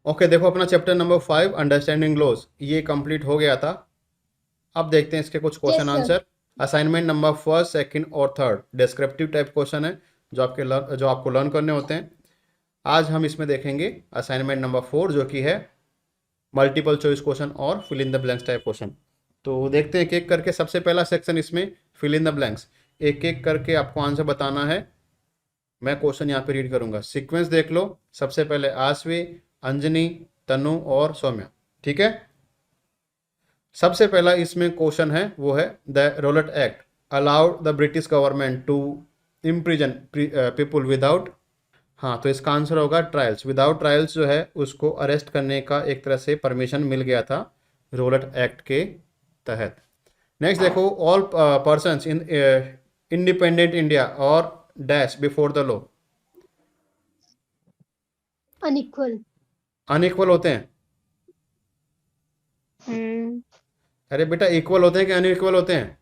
Okay, देखो अपना chapter number 5 understanding laws ये कंप्लीट हो गया था। अब देखते हैं इसके कुछ question yes sir. Answer. Assignment number first, second और थर्ड डिस्क्रिप्टिव टाइप क्वेश्चन है जो आपको लर्न करने होते हैं। आज हम इसमें देखेंगे असाइनमेंट नंबर 4 जो कि है मल्टीपल चॉइस क्वेश्चन और fill in the blanks type question. तो देखते हैं एक एक करके। सबसे पहला सेक्शन इसमें फिल इन द ब्लैंक्स, एक एक करके आपको आंसर बताना है। मैं क्वेश्चन यहाँ पे रीड करूंगा, सीक्वेंस देख लो। सबसे पहले आसवी, अंजनी, तनु और सौम्या। ठीक है। सबसे पहला इसमें क्वेश्चन है वो है the Rowlatt Act allowed the British government to imprison people without. हाँ, तो इसका आंसर होगा ट्रायल्स। विदाउट ट्रायल्स जो है उसको अरेस्ट करने का एक तरह से परमिशन मिल गया था रोलेट एक्ट के तहत। नेक्स्ट देखो, all persons in independent India और dash before the law. Unequal. Unequal होते हैं। अरे बेटा, इक्वल होते हैं कि अनइक्वल होते हैं?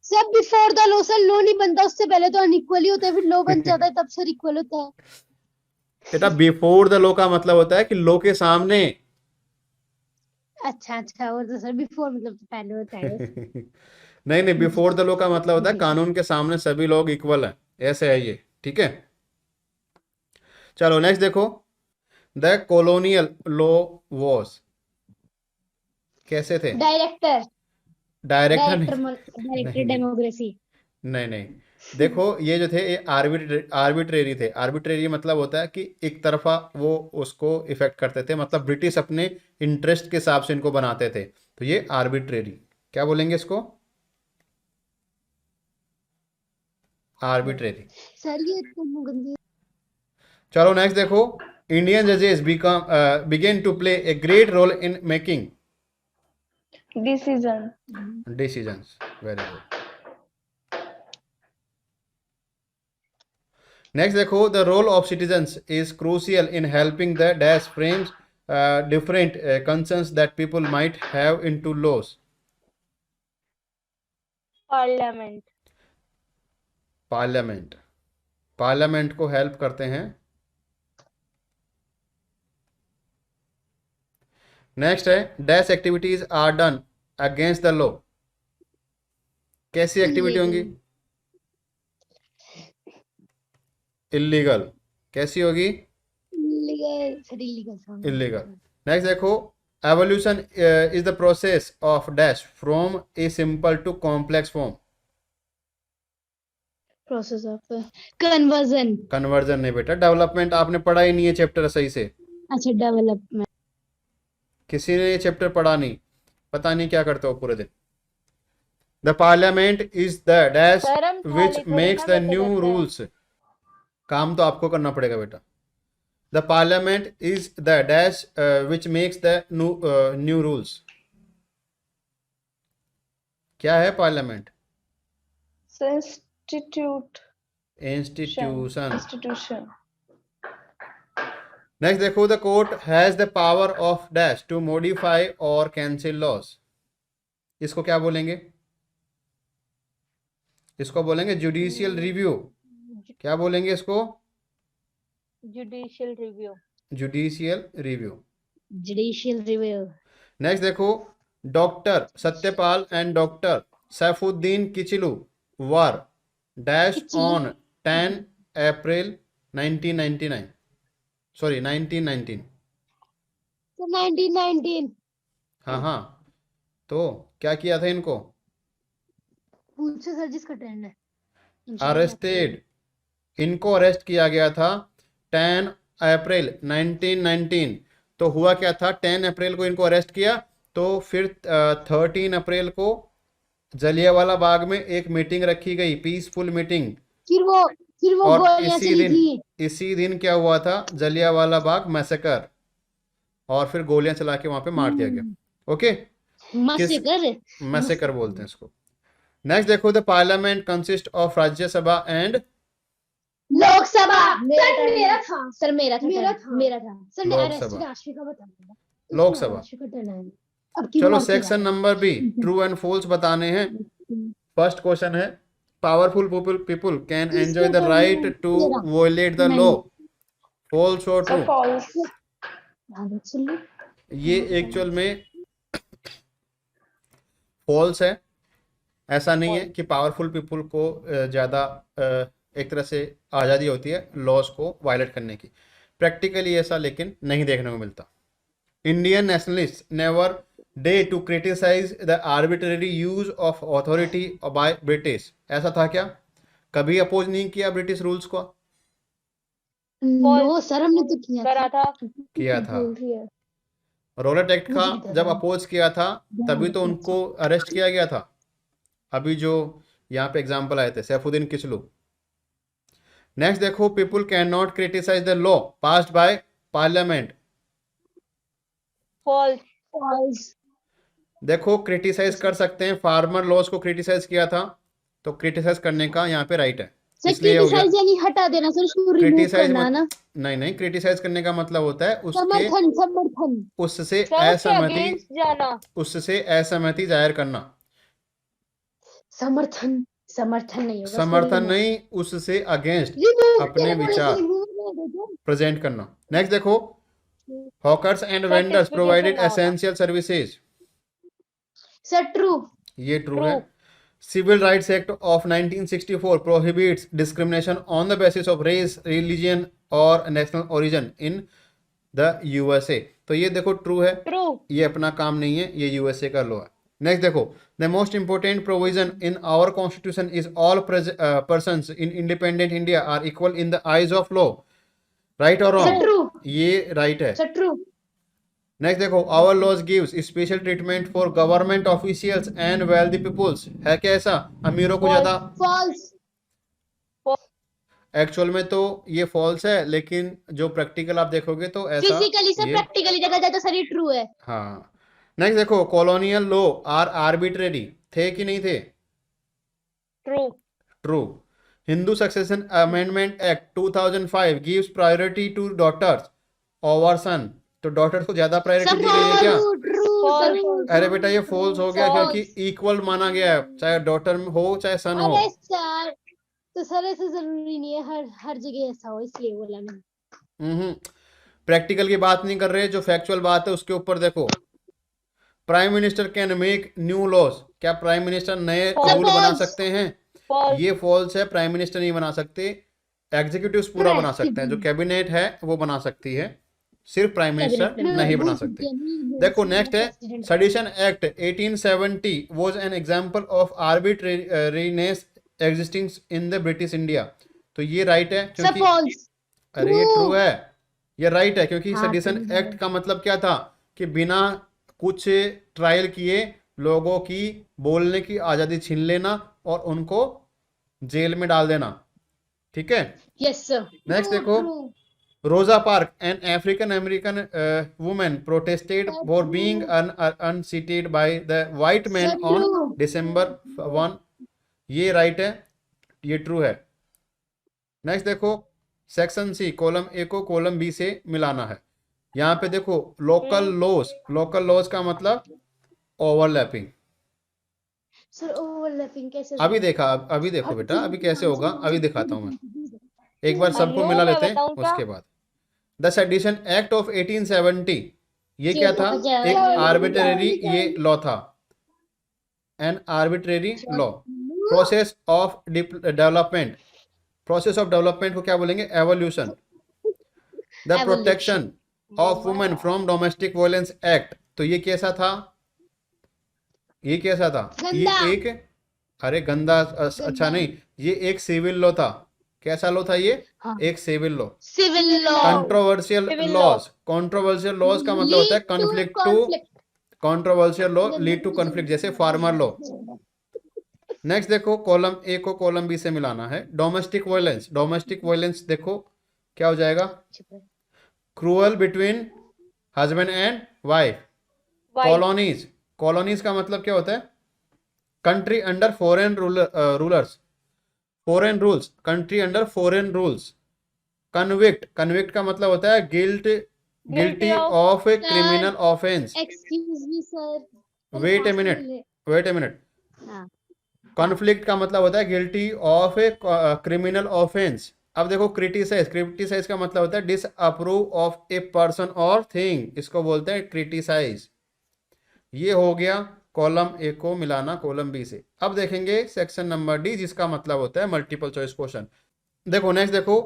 सब बिफोर द लो सर, लो नहीं बनता उससे पहले तो अनइक्वल ही होता है, फिर लो बन जाता है तब सर इक्वल होता है। बेटा, बिफोर द लॉ का मतलब होता है कि लॉ के सामने। अच्छा अच्छा, और तो सर बिफोर मतलब तो पहले होता है। नहीं नहीं, बिफोर द लॉ का मतलब होता है कानून के सामने सभी लोग इक्वल हैं, ऐसे है ये। ठीक है। चलो नेक्स्ट देखो, द कॉलोनियल लॉ वॉज, कैसे थे? डायरेक्टर। डायरेक्टर नहीं। डायरेक्टर नहीं नहीं डेमोक्रेसी। नहीं नहीं। देखो ये जो थे ये आर्बिट्रेरी थे। आर्बिट्रेरी मतलब होता है कि एक तरफा वो उसको इफेक्ट करते थे, मतलब ब्रिटिश अपने इंटरेस्ट के हिसाब से इनको बनाते थे। तो ये आर्बिट्रेरी, क्या बोलेंगे इसको? आर्बिट्रेरी। सर ये तो गंदी। चलो नेक्स्ट देखो, इंडियन जजेस began to play a great role in making decision. Decisions. Very good. Next देखो, the role of citizens is crucial in helping the dash frames different concerns that people might have into laws. Parliament. Parliament. Parliament को help करते हैं। Next है, dash activities are done against the law. कैसी activity होंगी? Illegal. कैसी होगी? Illegal sir, illegal. Illegal. Next देखो, evolution is the process of dash from a simple to complex form. Process of conversion. Conversion नहीं बेटा, development आपने पढ़ा ही नहीं है चैप्टर सही से। अच्छा, डेवलपमेंट। किसी ने ये चैप्टर पढ़ा नहीं, पता नहीं क्या करते हो पूरे दिन। The parliament is the dash sir हम खा विच लेते हैं मेक्स ना, द वैसे न्यू करते हैं। रूल्स। काम तो आपको करना पड़ेगा बेटा। The parliament is the dash which makes the new rules. क्या है parliament? Institute. Institution. Institution. Next देखो, the court has the power of dash to modify और कैंसिल लॉस। इसको क्या बोलेंगे? इसको बोलेंगे जुडिशियल रिव्यू। क्या बोलेंगे इसको? Judicial review. Judicial review. Judicial review. Next देखो, doctor Satyapal and doctor Saifuddin Kitchlew were dash on 10 April 1999, sorry 1919। तो 1919। हाँ हाँ, तो क्या किया था इनको? पूछो सर, जिसका ट्रेंड है। अरेस्टेड। इनको अरेस्ट किया गया था 10 अप्रैल 1919। तो हुआ क्या था, 10 अप्रैल को इनको अरेस्ट किया, तो फिर 13 अप्रैल को जलियांवाला बाग में एक मीटिंग रखी गई, पीसफुल मीटिंग। फिर वो और गोलियां चली थी। इसी दिन क्या हुआ था, जलियांवाला बाग मैसेकर, और फिर गोलियां चला के वहां पे मार दिया गया। ओके, किस मस्कर। मैसेकर बोलते हैं इसको। नेक्स्ट देखो, the parliament consist of Rajya Sabha and Lok Sabha. मेरा था सर, मेरा था सर ने अरेस्ट लोकसभा। राष्ट्रीय का बता दिया। लोकसभा। राष्ट्रीय का टर्न है। अब की चलो बार section number B, true and false बताने हैं। फर्स्ट क्वेश्चन है, powerful people can enjoy the right to violate the law. False और ट्रू? फॉल्स। हाँ, सुन लो। ये एक्चुअल में फॉल्स है। ऐसा नहीं है कि पावरफुल पीपल को ज़्यादा एक तरह से आज़ादी होती है लॉज को वायलेट करने की। प्रैक्टिकली ऐसा लेकिन नहीं देखने को मिलता। Indian nationalist never dare to criticise the arbitrary use of authority by British. ऐसा था क्या? कभी अपोज नहीं किया ब्रिटिश रूल्स को? नो सर, हमने तो किया करा था। किया था। बोल रही है। रॉलेट एक्ट का मुझे नहीं जब पता। अपोज किया था तभी तो उनको अरेस्ट किया गया था। अभी जो यहाँ पे एग्जाम्पल आए थे सैफुद्दीन किचलू। नेक्स्ट देखो, people can not criticise the law passed by parliament. False. False. देखो क्रिटिसाइज कर सकते हैं, फार्मर लॉज को क्रिटिसाइज किया था तो क्रिटिसाइज करने का यहाँ पे राइट है, सर इसलिए हो गया। क्रिटिसाइज यानी हटा देना सर, उसको रिमूव क्रिटिसाइज करना ना। नहीं नहीं, क्रिटिसाइज करने का मतलब होता है उसके समर्थन समर्थन। उससे सर उसके असहमति अगेंस्ट जाना। उससे असहमति जाहिर करना। समर्थन समर्थन नहीं होगा, समर्थन नहीं, उससे अगेंस्ट रिमूव अपने विचार प्रेजेंट करना। नेक्स्ट देखो, हॉकर्स एंड वेंडर्स प्रोवाइडेड ना होना। Essential services. Sir true. ये ट्रू True. है। Civil rights act of 1964 prohibits discrimination on the basis of race, religion और national origin in the USA. तो ये देखो ट्रू है, ट्रू। ये अपना काम नहीं है, ये यूएसए का लॉ है। नेक्स्ट देखो, the most important provision in our constitution is all persons in independent India are equal in the eyes of law. Right और सर रॉन्ग? ट्रू। ये राइट है। Sir true. नेक्स्ट देखो, our laws gives special treatment for government officials and wealthy peoples. है क्या ऐसा? अमीरों को ज्यादा? फॉल्स। एक्चुअल में तो ये फॉल्स है, लेकिन जो प्रैक्टिकल आप देखोगे तो ऐसा फिजिकली से ये प्रैक्टिकली देखा जाए तो सर ये ट्रू है। हाँ। नेक्स्ट देखो, कॉलोनियल लॉ आर आर्बिट्रेरी। थे कि नहीं थे? True. True. Hindu succession amendment act 2005 gives priority to daughters over son. तो डॉटर्स को ज्यादा प्रायोरिटी दी गई है क्या? False. अरे बेटा ये फॉल्स हो गया, False. क्योंकि इक्वल माना गया है, चाहे डॉटर हो चाहे सन हो। अरे सर, तो सर ऐसा जरूरी नहीं है हर जगह ऐसा हो, इसलिए बोला मैंने। प्रैक्टिकल की बात नहीं कर रहे, जो फैक्चुअल बात है उसके ऊपर देखो। Prime minister can make new laws. क्या प्राइम मिनिस्टर नए False. रूल बना सकते हैं? False. ये फॉल्स है, प्राइम मिनिस्टर नहीं बना सकते। एग्जीक्यूटिव पूरा बना सकते हैं, जो कैबिनेट है वो बना सकती है, सिर्फ प्राइम मिनिस्टर नहीं बना सकते। देखो नेक्स्ट है, sedition act 1870 was an example of arbitrariness existing in the British India. तो ये राइट है सर क्योंकि फॉल्स। अरे ये ट्रू है, ये राइट है क्योंकि हाँ, सेडिशन true है। एक्ट का मतलब क्या था कि बिना कुछ ट्रायल किए लोगों की बोलने की आज़ादी छीन लेना और उनको जेल में डाल देना। ठीक है। Yes sir. नेक्स्ट देखो, Rosa Park an African American women protested for being unseated by the white man Sir, on true. December 1। ये राइट है, ये ट्रू है। नेक्स्ट देखो, सेक्शन सी कॉलम ए को कॉलम बी से मिलाना है। यहाँ पे देखो, लोकल लॉज, लोकल लॉज का मतलब ओवरलैपिंग। सर ओवरलैपिंग कैसे? अभी देखो बेटा, अभी कैसे होगा अभी दिखाता हूँ मैं। एक बार सबको हेलो, मिला मैं लेते हैं बताऊं क्या? उसके बाद। द सेडिशन एक्ट ऑफ 1870, ये क्या था? अच्छा, एक अच्छा। आर्बिट्रेरी ये लॉ था, an arbitrary law. Process of development, process of development को क्या बोलेंगे? Evolution. The protection of women from domestic violence act. तो ये कैसा था? ये कैसा था? ये गंदा। एक, अरे गंदा अच्छा नहीं, ये एक सिविल लॉ था। कैसा लॉ था ये? हाँ। एक civil law. Civil law. Controversial Civil laws, controversial laws का मतलब होता है conflict to, controversial law lead to conflict, जैसे फार्मर लॉ। नेक्स्ट देखो, कॉलम ए को कॉलम बी से मिलाना है। डोमेस्टिक वायलेंस, डोमेस्टिक वायलेंस देखो क्या हो जाएगा? Cruel between husband and wife. Colonies, colonies का मतलब क्या होता है? Country under foreign rulers, foreign rules, country under foreign rules. Convict, convict का मतलब होता है guilty of a criminal offence. Excuse me sir. Wait a minute, wait a minute. हाँ। कॉन्फ्लिक्ट का मतलब होता है guilty of a criminal offence अब देखो क्रिटिसाइज, क्रिटिसाइज का मतलब होता है डिसअप्रूव ऑफ ए पर्सन और थिंग, इसको बोलते हैं क्रिटिसाइज। ये हो गया कॉलम ए को मिलाना कॉलम बी से। अब देखेंगे सेक्शन नंबर डी, जिसका मतलब होता है मल्टीपल चॉइस क्वेश्चन। देखो नेक्स्ट देखो,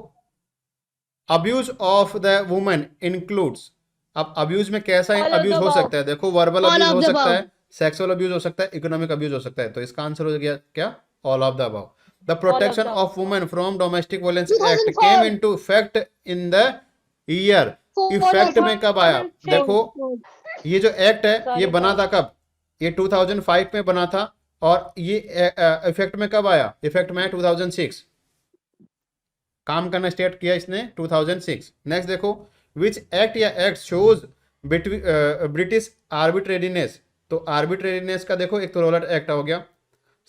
abuse of the women includes. अब अब्यूज में कैसा All of अब्यूज the हो above. सकता है? देखो वर्बल All अब्यूज of हो the सकता above. है, सेक्सुअल अब्यूज हो सकता है, इकोनॉमिक अब्यूज हो सकता है। तो इसका आंसर हो गया क्या? All of the above. The protection the of women from domestic violence act 2004. Came into effect in the year. Effect में कब आया? 2006. देखो ये जो एक्ट है ये Sorry, बना था कब? ये 2005 में बना था, और ये इफेक्ट में कब आया? इफेक्ट में 2006, काम करना स्टार्ट किया इसने 2006। नेक्स्ट देखो, विच एक्ट या एक्ट शोज ब्रिटिश आर्बिट्रेरीनेस। तो आर्बिट्रेरीनेस का देखो, एक तो रोलेट एक्ट हो गया,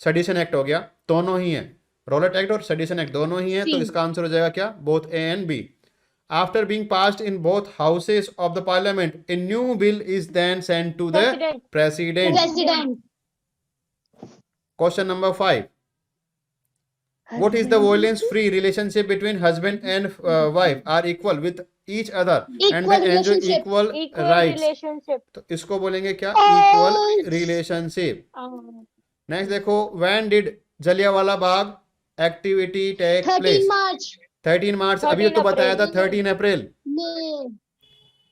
सेडिशन एक्ट हो गया, दोनों ही है, रोलेट एक्ट और सेडिशन एक्ट दोनों ही है। तो सी। इसका आंसर हो जाएगा क्या? Both A and B. After being passed in both houses of the parliament a new bill is then sent to the President. President. President. Question number 5, what is the violence free relationship between husband and wife are equal with each other and they Equal enjoy relationship. equal Equal rights? relationship. तो इसको बोलेंगे क्या? और- equal relationship. Um, next देखो, when did Jallianwala Bagh activity take 13 place? March. 13 March. अभी तो 13 बताया था अप्रैल। 13 अप्रैल। May.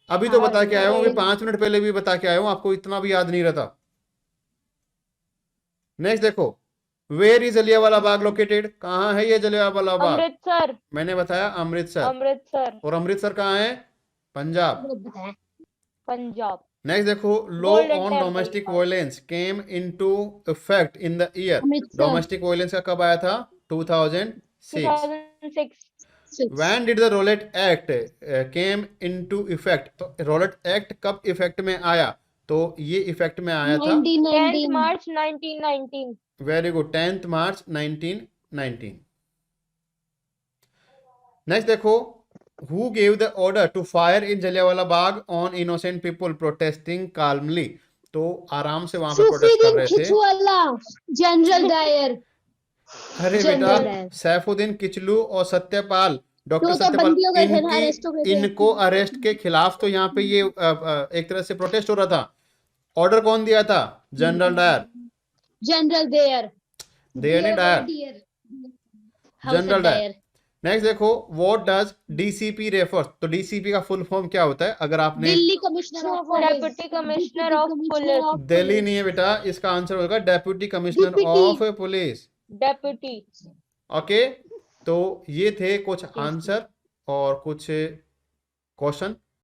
अभी तो हाँ, बता के आया हूँ, अभी नहीं। 5 मिनट पहले भी बता के आया हूँ, आपको इतना भी याद नहीं रहता। नेक्स्ट देखो, where is Jallianwala Bagh located? कहाँ है ये जलियांवाला बाग? अमृतसर. मैंने बताया अमृतसर, अमृतसर. और अमृतसर कहाँ है? पंजाब। बताया। पंजाब. नेक्स्ट देखो, law Golden on Temple. Domestic violence came into effect in the year. Amritsar. Domestic violence का कब आया था? 2006। 2006. When did the Rowlatt Act came into effect? तो रोलेट एक्ट कब इफेक्ट में आया? तो ये इफेक्ट में आया था 10th March 1919. Very good, 10 March 1919। Next देखो, who gave the order to fire in Jallianwala Bagh on innocent people protesting calmly? तो आराम से वहां पे प्रोटेस्ट कर रहे थे। खिचवाला, जनरल डायर। अरे जनरल बेटा, है। सैफुद्दीन किचलू और सत्यपाल, डॉक्टर तो सत्यपाल, बंदी हो गए थे ना, arrest हो गए थे। इनको अरेस्ट के खिलाफ तो यहाँ पे ये एक तरह से प्रोटेस्ट हो रहा था। ऑर्डर कौन दिया था? General Dyer. General Dyer. देयर ने डायर, जनरल डायर। नेक्स्ट देखो, व्हाट डज डीसीपी रेफर्स? तो डीसीपी का फुल फॉर्म क्या होता है? अगर आपने Delhi commissioner of Deputy Commissioner of Police. Delhi नहीं है बेटा, इसका आंसर होगा deputy commissioner DPT। Of police. Deputy. Okay, तो ये थे कुछ आंसर और कुछ क्वेश्चन।